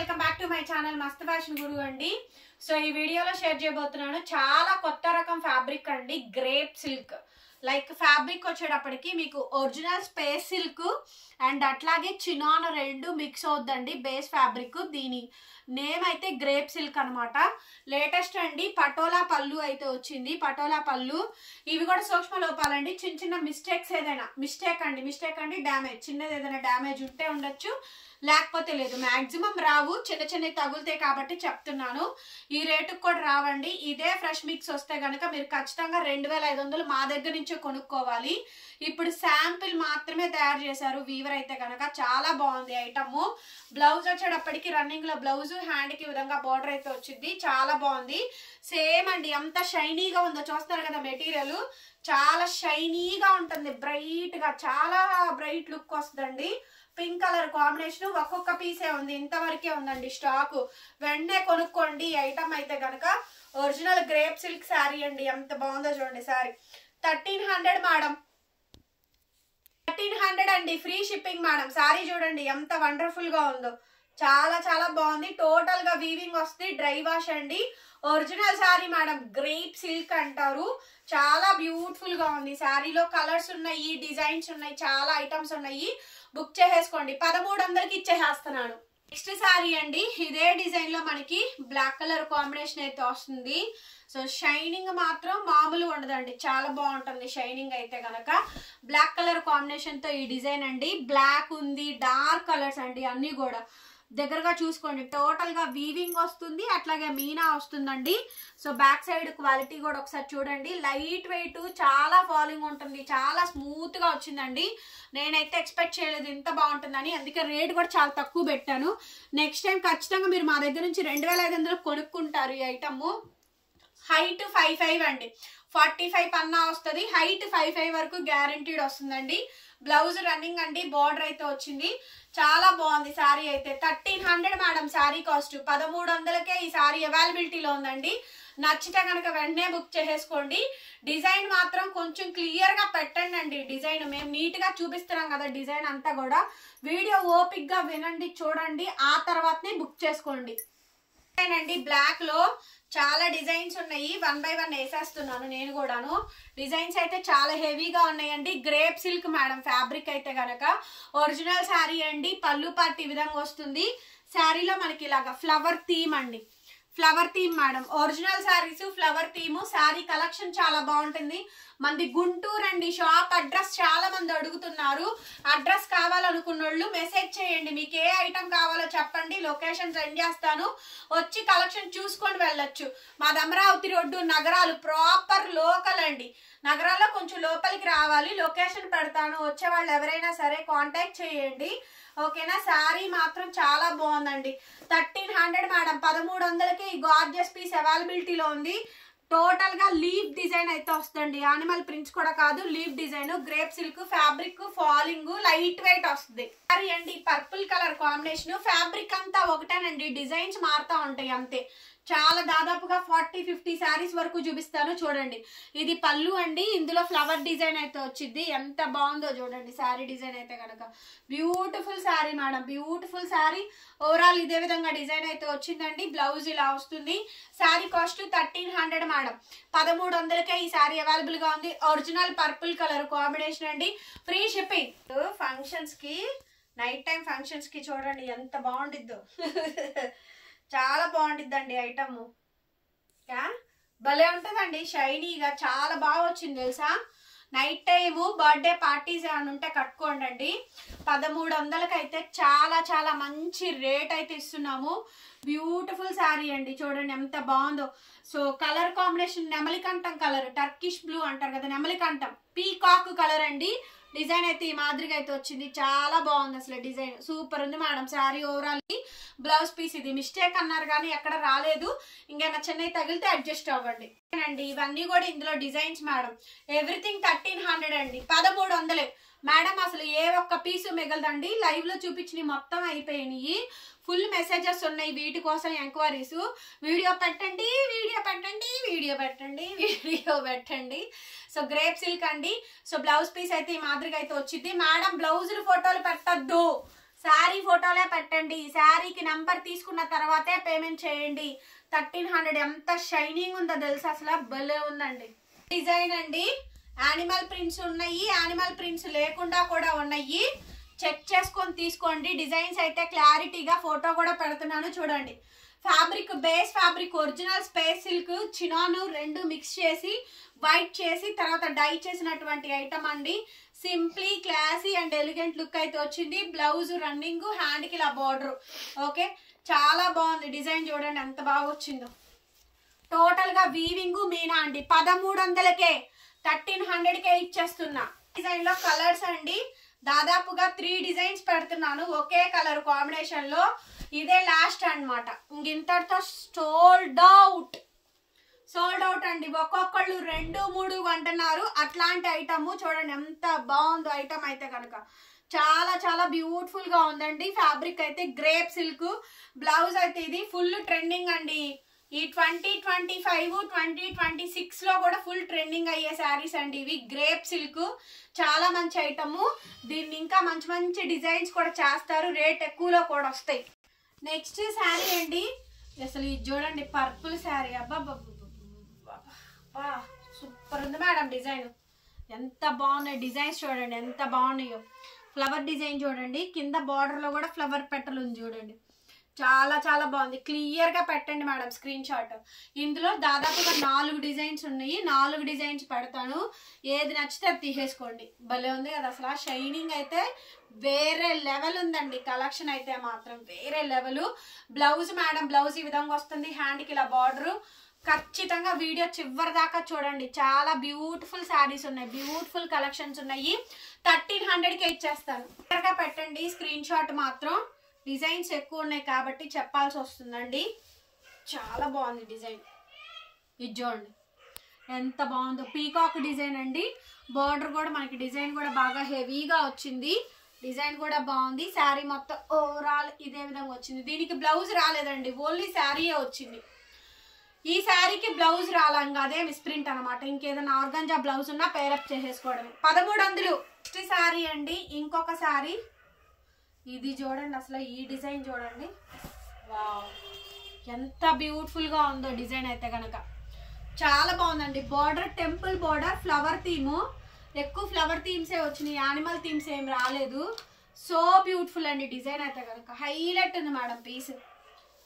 Welcome back to my channel మస్త్ fashion గురు అండి. So ఈ వీడియోలో షేర్ చేయబోతున్నాను చాలా కొత్త రకం ఫ్యాబ్రిక్ అండి. గ్రేప్ సిల్క్ లైక్ ఫ్యాబ్రిక్ వచ్చేటప్పటికి మీకు ఒరిజినల్ స్పేస్ సిల్క్ అండ్ అట్లాగే చినాన్ రెండు మిక్స్ అవుద్దండి. బేస్ ఫ్యాబ్రిక్ దీని నేమ్ అయితే గ్రేప్ సిల్క్ అనమాట. లేటెస్ట్ అండి. పటోలా పళ్ళు అయితే వచ్చింది. పటోలా పళ్ళు ఇవి కూడా సూక్ష్మ లోపాలండి. చిన్న చిన్న మిస్టేక్స్ ఏదైనా మిస్టేక్ అండి డ్యామేజ్ చిన్నది ఏదైనా డ్యామేజ్ ఉంటే ఉండొచ్చు, లేకపోతే లేదు. మాక్సిమం రావు, చిన్న చిన్నవి తగులుతాయి కాబట్టి చెప్తున్నాను. ఈ రేటుకు కూడా రావండి. ఇదే ఫ్రెష్ మిక్స్ వస్తే కనుక మీరు ఖచ్చితంగా 2500 మా దగ్గర నుంచే కొనుక్కోవాలి. ఇప్పుడు శాంపిల్ మాత్రమే తయారు చేశారు వీవర్ అయితే కనుక. చాలా బాగుంది ఐటమ్. బ్లౌజ్ వచ్చేటప్పటికి రన్నింగ్ లో బ్లౌజ్, హ్యాండ్ కి విధంగా బార్డర్ అయితే వచ్చింది. చాలా బాగుంది. సేమ్ అండి. ఎంత షైనీగా ఉందో చూస్తున్నారు కదా. మెటీరియల్ చాలా షైనీగా ఉంటుంది, బ్రైట్ గా, చాలా బ్రైట్ లుక్ వస్తుందండి. Pink colour combination. ఒక్కొక్క పీసే ఉంది, ఇంతవరకే ఉందండి స్టాక్. వెంటనే కొనుక్కోండి ఈ ఐటమ్ అయితే కనుక. ఒరిజినల్ గ్రేప్ సిల్క్ శారీ అండి. ఎంత బాగుందో చూడండి శారీ. 1300 మేడం, 1300 అండి. Free shipping madam. శారీ చూడండి ఎంత వండర్ఫుల్ గా ఉందో. చాలా చాలా బాగుంది. టోటల్ గా వీవింగ్ వస్తుంది. డ్రై వాష్ అండి. Original sari madam. Grape silk అంటారు. చాలా బ్యూటిఫుల్ గా ఉంది. శారీలో కలర్స్ ఉన్నాయి, డిజైన్స్ ఉన్నాయి, చాలా ఐటమ్స్ ఉన్నాయి. బుక్ చేసేసుకోండి. 1300కి ఇచ్చేసేస్తున్నాను. నెక్స్ట్ శారీ అండి. ఇదే డిజైన్ లో మనకి బ్లాక్ కలర్ కాంబినేషన్ అయితే వస్తుంది. సో షైనింగ్ మాత్రం మామూలు ఉండదండి. చాలా బాగుంటుంది షైనింగ్ అయితే కనుక. బ్లాక్ కలర్ కాంబినేషన్ తో ఈ డిజైన్ అండి. బ్లాక్ ఉంది, డార్క్ కలర్స్ అండి అన్ని కూడా. దగ్గరగా చూసుకోండి. టోటల్ గా వీవింగ్ వస్తుంది, అట్లాగే మీనా వస్తుందండి. సో బ్యాక్ సైడ్ క్వాలిటీ కూడా ఒకసారి చూడండి. లైట్ వెయిట్, చాలా ఫాలింగ్ ఉంటుంది, చాలా స్మూత్ గా వచ్చిందండి. నేనైతే ఎక్స్పెక్ట్ చేయలేదు ఇంత బాగుంటుందని, అందుకే రేట్ కూడా చాలా తక్కువ పెట్టాను. నెక్స్ట్ టైం ఖచ్చితంగా మీరు మా దగ్గర నుంచి 2500 కొనుక్కుంటారు ఈ ఐటమ్. హైట్ 5'5" అండి. 45 పన్నా వస్తుంది. హైట్ 5'5" వరకు గ్యారంటీడ్ వస్తుందండి. బ్లౌజ్ రన్నింగ్ అండి. బార్డర్ అయితే వచ్చింది. చాలా బాగుంది శారీ అయితే. 1300 మేడం శారీ కాస్ట్. 1300కే ఈ శారీ అవైలబిలిటీలో ఉందండి. నచ్చితే కనుక వెంటనే బుక్ చేసేసుకోండి. డిజైన్ మాత్రం కొంచెం క్లియర్ గా పెట్టండి అండి. డిజైన్ మేము నీట్ గా చూపిస్తున్నాం కదా. డిజైన్ అంతా కూడా వీడియో ఓపిక్ గా వినండి, చూడండి, ఆ తర్వాతనే బుక్ చేసుకోండి. అండి బ్లాక్ లో చాలా డిజైన్స్ ఉన్నాయి. 1 by 1 వేసేస్తున్నాను నేను కూడాను. డిజైన్స్ అయితే చాలా హెవీగా ఉన్నాయండి. గ్రేప్ సిల్క్ మేడం ఫ్యాబ్రిక్ అయితే గనక. ఒరిజినల్ శారీ అండి. పళ్ళు పార్ట్ ఈ విధంగా వస్తుంది. శారీలో మనకి ఇలాగా ఫ్లవర్ థీమ్ అండి. Flower theme madam. Original saris flower theme. Sari collection చాలా బాగుంటుంది. మంది గుంటూరు అండి. షాప్ అడ్రస్ చాలా మంది అడుగుతున్నారు. అడ్రస్ కావాలనుకున్నోళ్ళు మెసేజ్ చేయండి. మీకు ఏ ఐటమ్ కావాలో చెప్పండి, లొకేషన్ సెండ్ చేస్తాను. వచ్చి కలెక్షన్ చూసుకొని వెళ్ళొచ్చు. మాది అమరావతి రోడ్డు, నగరాలు, ప్రాపర్ లోకల్ అండి. నగరాల్లో కొంచెం లోపలికి రావాలి. లొకేషన్ పెడతాను. వచ్చే వాళ్ళు ఎవరైనా సరే కాంటాక్ట్ చేయండి, ఓకేనా. శారీ మాత్రం చాలా బాగుందండి. 1300 మేడం. 1300కి ఈ గార్జియస్ పీస్ అవైలబిలిటీలో ఉంది. టోటల్ గా లీఫ్ డిజైన్ అయితే వస్తుంది. యానిమల్ ప్రింట్స్ కూడా కాదు, leaf design. Grape silk fabric, falling, light weight వస్తుంది. సరే అండి. Purple colour combination. ఫ్యాబ్రిక్ అంతా ఒకటేనండి, డిజైన్స్ మారుతా ఉంటాయి అంతే. చాలా దాదాపుగా 40-50 శారీస్ వరకు చూపిస్తాను చూడండి. ఇది పళ్ళు అండి. ఇందులో ఫ్లవర్ డిజైన్ అయితే వచ్చింది. ఎంత బాగుందో చూడండి శారీ డిజైన్ అయితే కనుక. Beautiful sari madam, beautiful sari. Overall ఇదే విధంగా డిజైన్ అయితే వచ్చిందండి. బ్లౌజ్ ఇలా వస్తుంది. Sari cost 1300 madam. 1300కే ఈ శారీ అవైలబుల్ గా ఉంది. ఒరిజినల్ పర్పుల్ కలర్ కాంబినేషన్ అండి. Free shipping. ఫంక్షన్స్ కి, నైట్ టైం ఫంక్షన్స్ కి చూడండి ఎంత బాగుండిద్దో. చాలా బాగుంటుందండి ఐటమ్. భలే ఉంటుందండి షైనీగా. చాలా బాగా వచ్చింది తెలుసా. నైట్ టైము బర్త్డే పార్టీస్ ఏమైనా ఉంటే కట్టుకోండి అండి. 1300కి అయితే చాలా చాలా మంచి రేట్ అయితే ఇస్తున్నాము. బ్యూటిఫుల్ శారీ అండి. చూడండి ఎంత బాగుందో. సో కలర్ కాంబినేషన్ నెమలికంఠం కలర్, టర్కిష్ బ్లూ అంటారు కదా, నెమలికంఠం, పీకాక్ కలర్ అండి. డిజైన్ అయితే ఈ మాదిరిగా అయితే వచ్చింది. చాలా బాగుంది అసలు. డిజైన్ సూపర్ ఉంది madam. Sari overall blouse piece ఇది మిస్టేక్ అన్నారు కానీ ఎక్కడ రాలేదు. ఇంకేమైనా చెన్నై తగిలితే అడ్జస్ట్ అవ్వండి అండి. ఇవన్నీ కూడా ఇందులో డిజైన్స్ మేడం. ఎవ్రీథింగ్ 1300 అండి. 1300 మేడం. అసలు ఏ ఒక్క పీసు మిగలదండి. లైవ్ లో చూపించినవి మొత్తం అయిపోయినాయి. ఫుల్ మెసేజెస్ ఉన్నాయి వీటి కోసం, ఎంక్వైరీస్. వీడియో పెట్టండి, వీడియో పెట్టండి, వీడియో పెట్టండి, వీడియో పెట్టండి. సో గ్రేప్ సిల్క్ అండి. సో బ్లౌజ్ పీస్ అయితే ఈ మాదిరిగా అయితే వచ్చింది మేడం. బ్లౌజులు ఫోటోలు పెట్టద్దు, శారీ ఫోటోలే పెట్టండి, శారీకి నెంబర్ తీసుకున్న తర్వాతే పేమెంట్ చేయండి. 1300 ఎంత షైనింగ్ ఉందో తెలుసా, అసలు భలే ఉందండి. డిజైన్ అండి, యానిమల్ ప్రింట్స్ ఉన్నాయి, యానిమల్ ప్రింట్స్ లేకుండా కూడా ఉన్నాయి. చెక్ చేసుకొని తీసుకోండి. డిజైన్స్ అయితే క్లారిటీగా ఫోటో కూడా పెడుతున్నాను చూడండి. Fabric base fabric original space silk చినాను రెండు మిక్స్ చేసి వైట్ చేసి తర్వాత డై చేసినటువంటి ఐటమ్ అండి. Simply classy and elegant look అయితే వచ్చింది. బ్లౌజ్ రన్నింగ్, హ్యాండ్కి ఇలా బార్డర్. ఓకే, చాలా బాగుంది. డిజైన్ చూడండి ఎంత బాగా వచ్చిందో. టోటల్ గా వీవింగ్ మీనా అండి. 1300కే 1300కే ఇచ్చేస్తున్నా. డిజైన్ లో కలర్స్ అండి, దాదాపుగా 3 డిజైన్స్ పెడుతున్నాను ఒకే కలర్ కాంబినేషన్ లో. ఇదే లాస్ట్ అన్నమాట. ఇంతటితో సోల్డ్ అవుట్ అండి. ఒక్కొక్కళ్ళు 2-3 అంటున్నారు. అట్లాంటి ఐటమ్ చూడండి ఎంత బాగుందో. ఐటమ్ అయితే కనుక చాలా చాలా బ్యూటిఫుల్ గా ఉందండి. ఫ్యాబ్రిక్ అయితే గ్రేప్ సిల్క్. బ్లౌజ్ అయితే ఇది ఫుల్ ట్రెండింగ్ అండి. ఈ 2025 2026 లో కూడా ఫుల్ ట్రెండింగ్ అయ్యే శారీస్ అండి ఇవి. గ్రేప్ సిల్క్ చాలా మంచి ఐటమ్. దీన్ని ఇంకా మంచి మంచి డిజైన్స్ కూడా చేస్తారు, రేట్ ఎక్కువలో కూడా వస్తాయి. నెక్స్ట్ శారీ అండి, అసలు ఇది చూడండి పర్పుల్ శారీ. అబ్బా సూపర్ ఉంది మేడం. డిజైన్ ఎంత బాగున్నాయి. డిజైన్స్ చూడండి ఎంత బాగున్నాయో. ఫ్లవర్ డిజైన్ చూడండి, కింద బార్డర్ లో కూడా ఫ్లవర్ పెటల్ ఉంది చూడండి. చాలా చాలా బాగుంది. క్లియర్ గా పెట్టండి మేడం స్క్రీన్ షాట్. ఇందులో దాదాపుగా 4 డిజైన్స్ ఉన్నాయి. 4 డిజైన్స్ పెడతాను, ఏది నచ్చితే అది తీసేసుకోండి. భలే ఉంది కదా అసలు. షైనింగ్ అయితే వేరే లెవెల్ ఉందండి. కలెక్షన్ అయితే మాత్రం వేరే లెవెల్. బ్లౌజ్ మేడం, బ్లౌజ్ ఈ విధంగా వస్తుంది. హ్యాండ్కి ఇలా బార్డర్. ఖచ్చితంగా వీడియో చివరి దాకా చూడండి. చాలా బ్యూటిఫుల్ శారీస్ ఉన్నాయి, బ్యూటిఫుల్ కలెక్షన్స్ ఉన్నాయి. 1300కే ఇచ్చేస్తాను. క్లియర్ గా పెట్టండి స్క్రీన్ షాట్ మాత్రం. డిజైన్స్ ఎక్కువ ఉన్నాయి కాబట్టి చెప్పాల్సి వస్తుందండి. చాలా బాగుంది డిజైన్. ఇది చూడండి ఎంత బాగుందో. పీకాక్ డిజైన్ అండి. బార్డర్ కూడా మనకి డిజైన్ కూడా బాగా హెవీగా వచ్చింది. డిజైన్ కూడా బాగుంది. శారీ మొత్తం ఓవరాల్ ఇదే విధంగా వచ్చింది. దీనికి బ్లౌజ్ రాలేదండి, ఓన్లీ శారీయే వచ్చింది. ఈ శారీకి బ్లౌజ్ రాలంగా అదే మిస్ప్రింట్ అనమాట. ఇంకేదైనా ఆర్గంజా బ్లౌజ్ ఉన్నా పేరప్ చేసేసుకోవడమే. 1300. నెక్స్ట్ శారీ అండి, ఇంకొక శారీ. ఇది చూడండి అసలు ఈ డిజైన్ చూడండి. వావ్ ఎంత బ్యూటిఫుల్ గా ఉందో డిజైన్ అయితే కనుక. చాలా బాగుందండి. Border temple border, flower theme. ఎక్కువ ఫ్లవర్ థీమ్సే వచ్చినాయి, యానిమల్ థీమ్స్ ఏం రాలేదు. సో బ్యూటిఫుల్ అండి డిజైన్ అయితే కనుక. హైలైట్ ఉంది మేడం పీస్.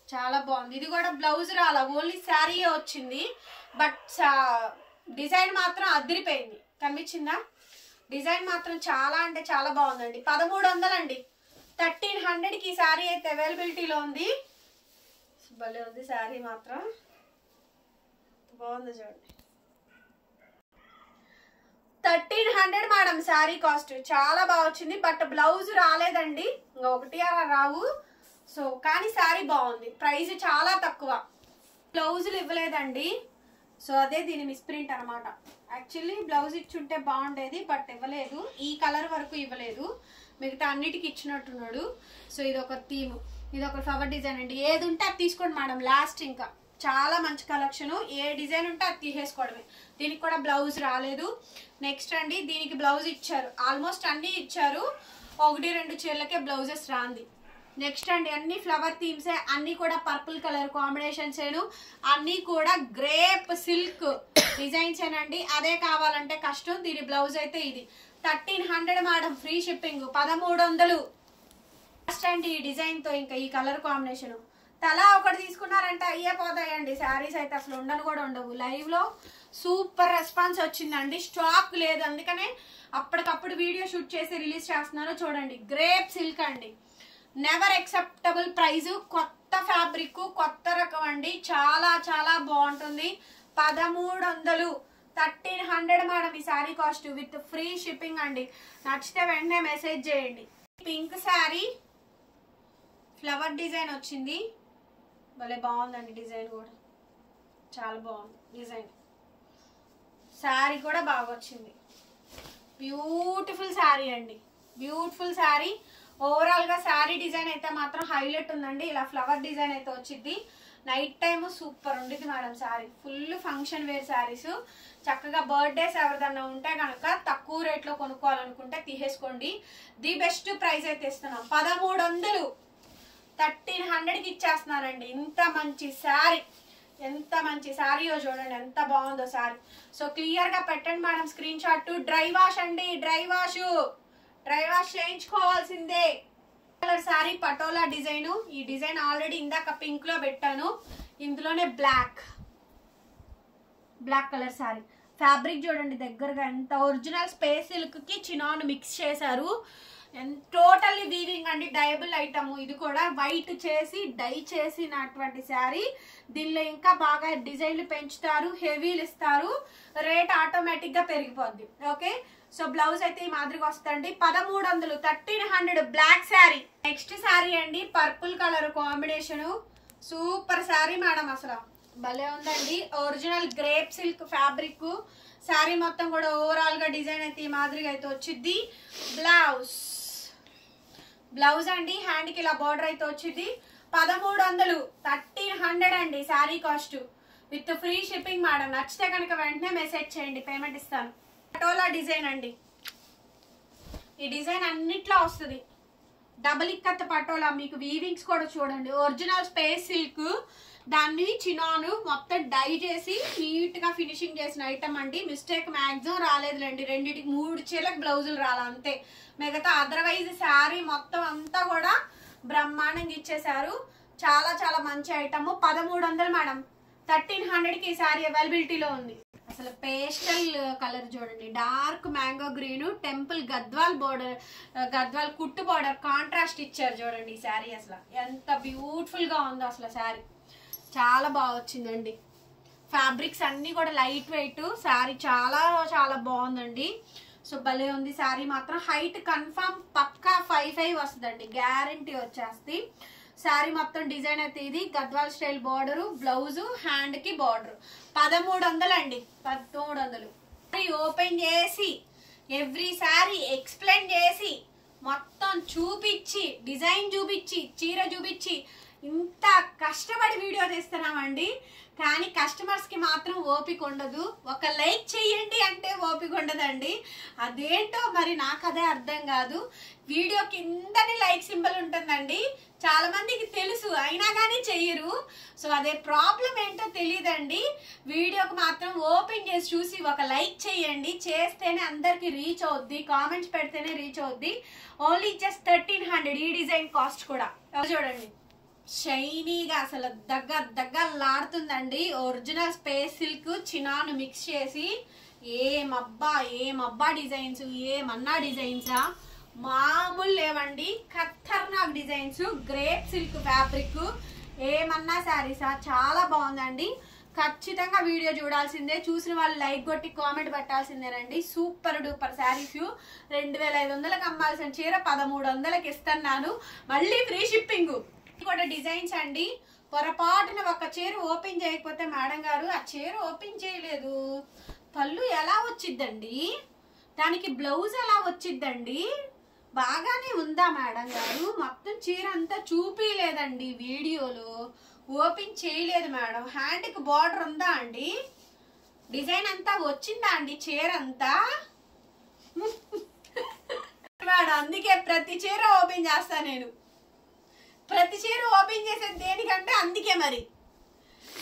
చాలా బాగుంది. ఇది కూడా బ్లౌజ్ రాలా, ఓన్లీ శారీయే వచ్చింది. బట్ డిజైన్ మాత్రం అదిరిపోయింది. కనిపించిందా? డిజైన్ మాత్రం చాలా అంటే చాలా బాగుందండి. 1300 అండి. 1300కి ఈ శారీ అయితే అవైలబిలిటీలో ఉంది. భలే ఉంది శారీ మాత్రం. బాగుంది చూడండి. 1300 మేడం శారీ కాస్ట్. చాలా బాగా వచ్చింది. బట్ బ్లౌజ్ రాలేదండి, ఇంకా 1 అలా రావు. సో కానీ శారీ బాగుంది. ప్రైస్ చాలా తక్కువ. బ్లౌజులు ఇవ్వలేదండి, సో అదే దీని మిస్ప్రింట్ అనమాట. యాక్చువల్లీ బ్లౌజ్ ఇచ్చుంటే బాగుండేది, బట్ ఇవ్వలేదు. ఈ కలర్ వరకు ఇవ్వలేదు, మిగతా అన్నిటికి ఇచ్చినట్టున్నాడు. సో ఇది ఒక థీమ్, ఇది ఒక ఫ్లవర్ డిజైన్ అండి. ఏది ఉంటే అది తీసుకోండి మేడం లాస్ట్. ఇంకా చాలా మంచి కలెక్షన్. ఏ డిజైన్ ఉంటే అది తీసేసుకోవడమే. దీనికి కూడా బ్లౌజ్ రాలేదు. నెక్స్ట్ అండి, దీనికి బ్లౌజ్ ఇచ్చారు, ఆల్మోస్ట్ అన్నీ ఇచ్చారు. 1-2 చీరలకే బ్లౌజెస్ రాంది. నెక్స్ట్ అండి, అన్ని ఫ్లవర్ థీమ్సే, అన్ని కూడా పర్పుల్ కలర్ కాంబినేషన్స్ ఏను, అన్ని కూడా గ్రేప్ సిల్క్ డిజైన్స్ ఏనండి. అదే కావాలంటే కష్టం. దీని బ్లౌజ్ అయితే ఇది 1300 మేడం, ఫ్రీ షిప్పింగ్. 1300 ఫస్ట్ అండి ఈ డిజైన్ తో. ఇంకా ఈ కలర్ కాంబినేషన్ తలా ఒకటి తీసుకున్నారంటే అయ్యే పోతాయండి శారీస్ అయితే, అసలు ఉండను కూడా ఉండవు. లైవ్ లో సూపర్ రెస్పాన్స్ వచ్చిందండి. స్టాక్ లేదు, అందుకనే అప్పటికప్పుడు వీడియో షూట్ చేసి రిలీజ్ చేస్తున్నారు. చూడండి గ్రేప్ సిల్క్ అండి, నెవర్ ఎక్సెప్టబుల్ ప్రైస్. కొత్త ఫ్యాబ్రిక్, కొత్త రకం అండి. చాలా చాలా బాగుంటుంది. 1300, 1300 మేడం ఈ sari cost with free shipping అండి. నచ్చితే వెంటనే మెసేజ్ చేయండి. పింక్ శారీ, ఫ్లవర్ డిజైన్ వచ్చింది. భలే బాగుందండి డిజైన్ కూడా, చాలా బాగుంది డిజైన్. శారీ కూడా బాగా వచ్చింది. బ్యూటిఫుల్ శారీ అండి, బ్యూటిఫుల్ శారీ. ఓవరాల్ గా శారీ డిజైన్ అయితే మాత్రం హైలైట్ ఉందండి. ఇలా ఫ్లవర్ డిజైన్ అయితే వచ్చింది. నైట్ టైమ్ సూపర్ ఉండేది madam sari. Full function wear saris. చక్కగా బర్త్డేస్ ఎవరిదన్నా ఉంటే కనుక తక్కువ రేట్లో కొనుక్కోవాలనుకుంటే తీసేసుకోండి. ది బెస్ట్ ప్రైస్ అయితే ఇస్తున్నాం. 1300 1300కి ఇచ్చేస్తున్నారండి. ఇంత మంచి శారీ, ఎంత మంచి శారీయో చూడండి, ఎంత బాగుందో శారీ. సో క్లియర్ గా పెట్టండి madam screenshot. Dry wash అండి, డ్రై వాష్ చేయించుకోవాల్సిందే. Colour sari patola design. ఈ డిజైన్ ఆల్రెడీ ఇందాక పింక్ లో పెట్టాను. ఇందులోనే బ్లాక్ కలర్ శారీ. ఫ్యాబ్రిక్ చూడండి దగ్గరగా ఎంత ఒరిజినల్ స్పేస్ సిల్క్ కి చినాన్ మిక్స్ చేశారు. టోటల్లీ వీవింగ్ అండి, డైబుల్ ఐటమ్. ఇది కూడా వైట్ చేసి డై చేసినటువంటి శారీ. దీనిలో ఇంకా బాగా డిజైన్లు పెంచుతారు, హెవీలు ఇస్తారు, రేట్ ఆటోమేటిక్ గా పెరిగిపోద్ది. ఓకే, సో బ్లౌజ్ అయితే ఈ మాదిరిగా వస్తుంది. 1300 1300 బ్లాక్ శారీ. నెక్స్ట్ శారీ అండి purple colour combination. Super sari madam, అసలు భలే ఉందండి. Original grape silk fabric. Sari మొత్తం కూడా ఓవరాల్ గా డిజైన్ అయితే ఈ మాదిరిగా అయితే వచ్చింది. బ్లౌజ్ అండి హ్యాండ్ కి ఇలా బార్డర్ అయితే వచ్చింది. 1300 1300 అండి sari cost with free shipping madam. నచ్చితే కనుక వెంటనే మెసేజ్ చేయండి, పేమెంట్ ఇస్తాను. పటోలా డిజైన్ అండి. ఈ డిజైన్ అన్నిట్లో వస్తుంది. డబుల్ ఇక్కత్ పటోలా. మీకు వీవింగ్స్ కూడా చూడండి, ఒరిజినల్ స్పేస్ సిల్క్. దాన్ని చినాను మొత్తం డై చేసి నీట్ గా ఫినిషింగ్ చేసిన ఐటమ్ అండి. Mistake maximum రాలేదులేండి. 2-3 చీలకు బ్లౌజులు రాలా అంతే. మిగతా అదర్వైజ్ శారీ మొత్తం అంతా కూడా బ్రహ్మాండంగా ఇచ్చేసారు. చాలా చాలా మంచి ఐటమ్. 1300 మేడం. 1300కి ఈ శారీ అవైలబిలిటీలో ఉంది. అసలు పేస్టల్ కలర్ చూడండి, dark mango green, temple Gadwal border, Gadwal కుట్టు బోర్డర్ కాంట్రాస్ట్ ఇచ్చారు చూడండి. ఈ శారీ అసలు ఎంత బ్యూటిఫుల్ గా ఉందో అసలు శారీ. చాలా బాగా వచ్చిందండి. ఫ్యాబ్రిక్స్ అన్ని కూడా లైట్ వెయిట్. శారీ చాలా చాలా బాగుందండి. సో భలే ఉంది శారీ మాత్రం. హైట్ కన్ఫర్మ్ పక్కా 5'5" వస్తుందండి, గ్యారంటీ వచ్చేస్తుంది. శారీ మొత్తం డిజైన్ అయితే ఇది Gadwal style border, blouse, hand కి బార్డర్. 1300 అండి. 1300. ఓపెన్ చేసి ఎవ్రీ శారీ ఎక్స్ప్లెయిన్ చేసి మొత్తం చూపించి డిజైన్ చూపించి చీర చూపించి ఇంత కష్టపడి వీడియో తీస్తున్నామండి. కానీ కస్టమర్స్ కి మాత్రం ఓపిక ఉండదు. ఒక లైక్ చెయ్యండి అంటే ఓపిక ఉండదండి. అదేంటో మరి నాకు అదే అర్థం కాదు. వీడియో కిందని లైక్ సింబల్ ఉంటుందండి, చాలా మందికి తెలుసు, అయినా కానీ చెయ్యరు. సో అదే ప్రాబ్లం ఏంటో తెలియదండి. వీడియోకి మాత్రం ఓపెన్ చేసి చూసి ఒక లైక్ చెయ్యండి. చేస్తేనే అందరికి రీచ్ అవుద్ది, కామెంట్స్ పెడితేనే రీచ్ అవుద్ది. ఓన్లీ జస్ట్ 1300 ఈ డిజైన్ కాస్ట్ కూడా. చూడండి షైనీగా అసలు దగ్గరలాడుతుందండి. ఒరిజినల్ స్పేస్ సిల్క్ చినాను మిక్స్ చేసి ఏమబ్బా డిజైన్స్, ఏమన్నా డిజైన్సా మామూలు లేవండి. ఖతర్నాక్ డిజైన్స్, గ్రేప్ సిల్క్ ఫ్యాబ్రిక్, ఏమన్నా శారీసా. చాలా బాగుందండి. ఖచ్చితంగా వీడియో చూడాల్సిందే. చూసిన వాళ్ళు లైక్ కొట్టి కామెంట్ పెట్టాల్సిందేనండి. Super duper saris. 2500కి అమ్మాల్సిన చీర 1300కి ఇస్తున్నాను. మళ్ళీ ఫ్రీ షిప్పింగ్. కూడా డిజైన్స్ అండి. పొరపాటున ఒక చీర ఓపెన్ చేయకపోతే మేడం గారు ఆ చీర ఓపెన్ చేయలేదు, పళ్ళు ఎలా వచ్చిద్దండి, దానికి బ్లౌజ్ ఎలా వచ్చిద్దండి, బాగానే ఉందా మేడం గారు, మొత్తం చీర అంతా చూపించలేదండి వీడియోలో, ఓపెన్ చేయలేదు మేడం, హ్యాండ్కి బార్డర్ ఉందా అండి, డిజైన్ అంతా వచ్చిందా అండి చీర అంతా మేడం. అందుకే ప్రతి చీర ఓపెన్ చేస్తా నేను. ప్రతి చీర ఓపెన్ చేసేది దేనికంటే అందుకే. మరి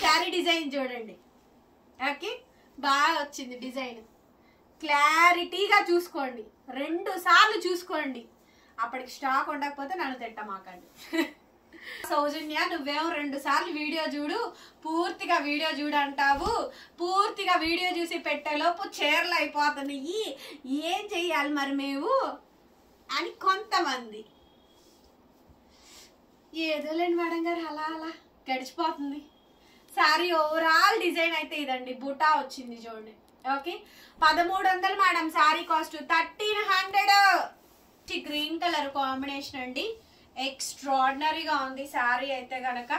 శారీ డిజైన్ చూడండి. ఓకే, బాగా వచ్చింది డిజైన్. క్లారిటీగా చూసుకోండి, 2 సార్లు చూసుకోండి. అప్పటికి స్టాక్ ఉండకపోతే నన్ను తిట్టమాకండి. సౌజన్య నువ్వేమో 2 సార్లు వీడియో చూడు, పూర్తిగా వీడియో చూడు అంటావు. పూర్తిగా వీడియో చూసి పెట్టేలోపు చీరలు అయిపోతున్నాయి, ఏం చెయ్యాలి మరి మేము అని కొంతమంది. ఏదోలేండి మేడం గారు, అలా అలా గడిచిపోతుంది. శారీ ఓవరాల్ డిజైన్ అయితే ఇదండి. బుటా వచ్చింది చూడండి. Okay, 1300 madam sari cost. 1300. Green colour combination అండి. ఎక్స్ట్రాడినరీగా ఉంది శారీ అయితే గనక.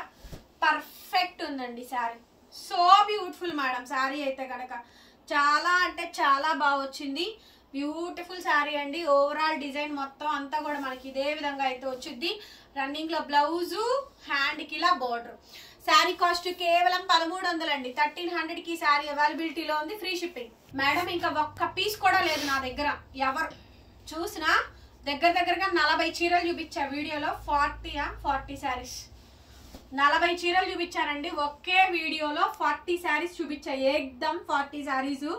పర్ఫెక్ట్ ఉందండి sari. So beautiful madam sari అయితే గనక. చాలా అంటే చాలా బాగా వచ్చింది. బ్యూటిఫుల్ శారీ అండి. ఓవరాల్ డిజైన్ మొత్తం అంతా కూడా మనకి ఇదే విధంగా అయితే వచ్చింది. రన్నింగ్ లో బ్లౌజు, హ్యాండ్ కి ఇలా బోర్డర్. శారీ కాస్ట్ కేవలం 1300 అండి. 1300కి శారీ అవైలబిలిటీలో ఉంది, ఫ్రీ షిప్పింగ్. మేడం ఇంకా ఒక్క పీస్ కూడా లేదు నా దగ్గర. ఎవరు చూసినా దగ్గరగా 40 చీరలు చూపించా వీడియోలో. 40 శారీస్, 40 చీరలు చూపించానండి ఒకే వీడియోలో. 40 శారీస్ చూపించా, ఏకదమ్ 40 శారీస్.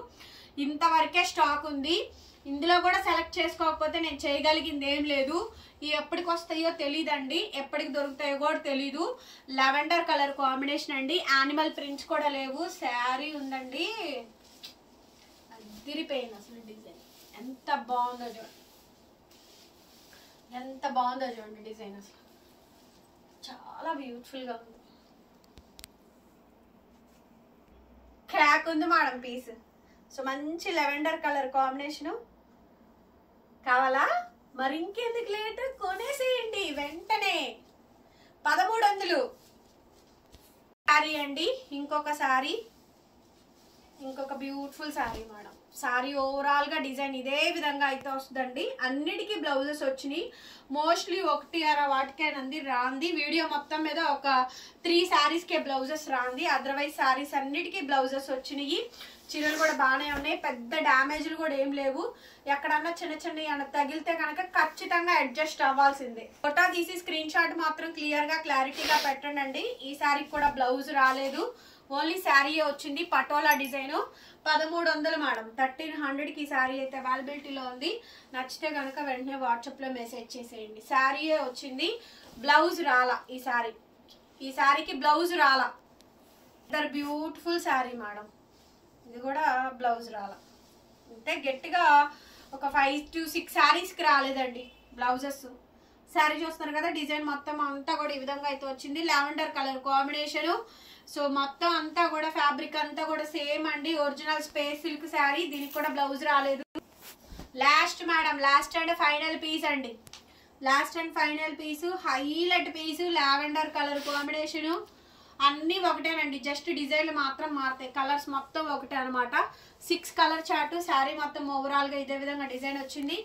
ఇంతవరకే స్టాక్ ఉంది. ఇందులో కూడా సెలెక్ట్ చేసుకోకపోతే నేను చేయగలిగింది ఏం లేదు. ఇవి ఎప్పటికి వస్తాయో తెలియదండి, ఎప్పటికి దొరుకుతాయో కూడా తెలీదు. లెవెండర్ కలర్ కాంబినేషన్ అండి, యానిమల్ ప్రింట్స్ కూడా లేవు. శారీ ఉందండి, అదిరిపోయింది అసలు. డిజైన్ ఎంత బాగుందో చూడండి, ఎంత బాగుందో చూడండి డిజైన్. అసలు చాలా బ్యూటిఫుల్ గా ఉంది. క్రాక్ ఉంది మేడం పీస్. సో మంచి లెవెండర్ కలర్ కాంబినేషను. కావాలా? మరి ఇంకెందుకు లేట్, కొనేసేయండి వెంటనే. 1300 శారీ అండి. ఇంకొక శారీ, ఇంకొక beautiful sari madam. Sari overall గా డిజైన్ ఇదే విధంగా అయితే వస్తుందండి. అన్నిటికీ బ్లౌజెస్ వచ్చినాయి. మోస్ట్లీ 1 వాటికేనంది రాంది. వీడియో మొత్తం మీద ఒక 3 శారీస్కే బ్లౌజెస్ రాంది. అదర్వైజ్ శారీస్ అన్నిటికీ బ్లౌజెస్ వచ్చినాయి. చీరలు కూడా బాగానే ఉన్నాయి, పెద్ద డ్యామేజ్లు కూడా ఏం లేవు. ఎక్కడన్నా చిన్న తగిలితే కనుక ఖచ్చితంగా అడ్జస్ట్ అవ్వాల్సిందే. ఫోటో తీసి స్క్రీన్ షాట్ మాత్రం క్లారిటీగా పెట్టండి. ఈ శారీకి కూడా బ్లౌజ్ రాలేదు, ఓన్లీ శారీ వచ్చింది. పటోలా డిజైన్. 1300 మేడం. 1300కి ఈ శారీ అయితే అవైలబిలిటీలో ఉంది. నచ్చితే కనుక వెంటనే వాట్సాప్లో మెసేజ్ చేసేయండి. శారీయే వచ్చింది, బ్లౌజ్ రాలా. ఈ శారీకి బ్లౌజ్ రాలా. ఇద్దరు బ్యూటిఫుల్ శారీ మేడం. ఇది కూడా బ్లౌజ్ రాలా. అంటే గట్టిగా ఒక 5 to 6 శారీస్కి రాలేదండి బ్లౌజెస్. శారీ చూస్తున్నారు కదా, డిజైన్ మొత్తం అంతా కూడా ఈ విధంగా అయితే వచ్చింది. Lavender colour combination. సో మొత్తం అంతా కూడా ఫ్యాబ్రిక్ అంతా కూడా సేమ్ అండి. Original space silk sari. దీనికి కూడా బ్లౌజ్ రాలేదు. Last madam, last and final piece అండి. Last and final piece, highlight piece. Lavender colour combination. అన్నీ ఒకటేనండి, జస్ట్ డిజైన్లు మాత్రం మారుతాయి. కలర్స్ మొత్తం ఒకటే అనమాట. 6 కలర్ చార్ట్. శారీ మొత్తం ఓవరాల్ గా ఇదే విధంగా డిజైన్ వచ్చింది.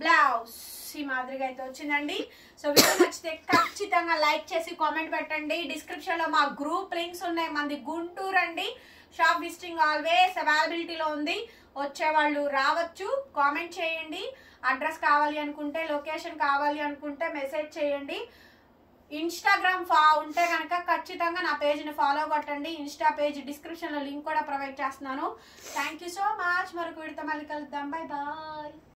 బ్లౌజ్ ఈ మాదిరిగా అయితే వచ్చిందండి. సో వీడియో నచ్చితే ఖచ్చితంగా లైక్ చేసి కామెంట్ పెట్టండి. డిస్క్రిప్షన్ లో మా గ్రూప్ లింక్స్ ఉన్నాయి. మంది గుంటూరు అండి. షాప్ విజిటింగ్ ఆల్వేస్ అవైలబిలిటీలో ఉంది. వచ్చేవాళ్ళు రావచ్చు. కామెంట్ చేయండి. అడ్రస్ కావాలి అనుకుంటే, లొకేషన్ కావాలి అనుకుంటే మెసేజ్ చేయండి. ఇన్స్టాగ్రామ్ ఉంటే కనుక ఖచ్చితంగా నా పేజ్ని ఫాలో కొట్టండి. ఇన్స్టా పేజ్ డిస్క్రిప్షన్లో లింక్ కూడా ప్రొవైడ్ చేస్తున్నాను. Thank you so much. మరొక వీడితో మళ్ళీ కలుద్దాం. Bye bye.